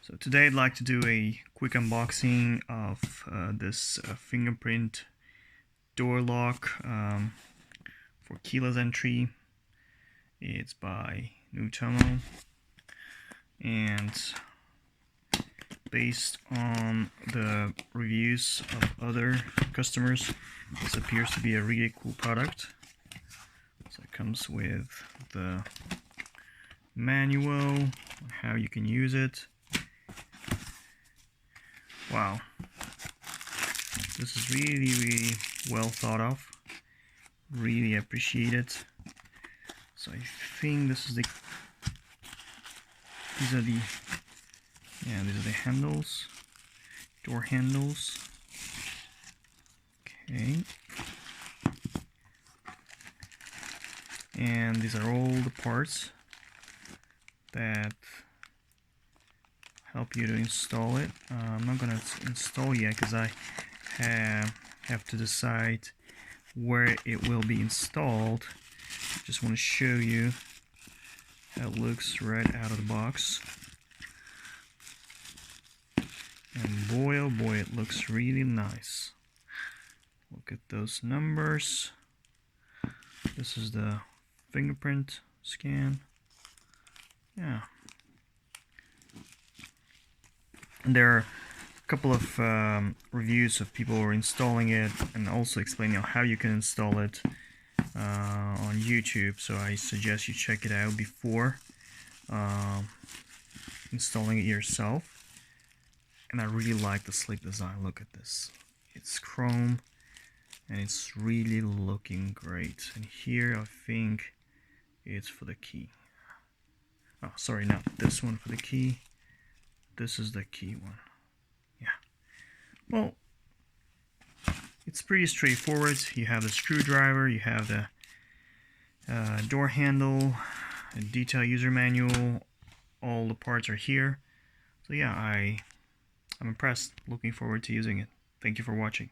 So today I'd like to do a quick unboxing of this fingerprint door lock for keyless entry. It's by NUTOMO, and based on the reviews of other customers, this appears to be a really cool product. So it comes with the manual, how you can use it. Wow, this is really well thought of. Really appreciate it. So I think these are the handles, door handles. Okay, and these are all the parts that help you to install it. I'm not gonna install yet because I have to decide where it will be installed. Just want to show you how it looks right out of the box. And boy oh boy, it looks really nice. Look at those numbers. This is the fingerprint scan. Yeah. And there are a couple of reviews of people who are installing it and also explaining how you can install it on YouTube, so I suggest you check it out before installing it yourself. And I really like the sleek design. Look at this. It's chrome and it's really looking great. And here I think it's for the key. Oh, sorry, not this one for the key. This is the key one. Yeah. Well, it's pretty straightforward. You have the screwdriver, you have the door handle, a detailed user manual. All the parts are here. So yeah, I'm impressed. Looking forward to using it. Thank you for watching.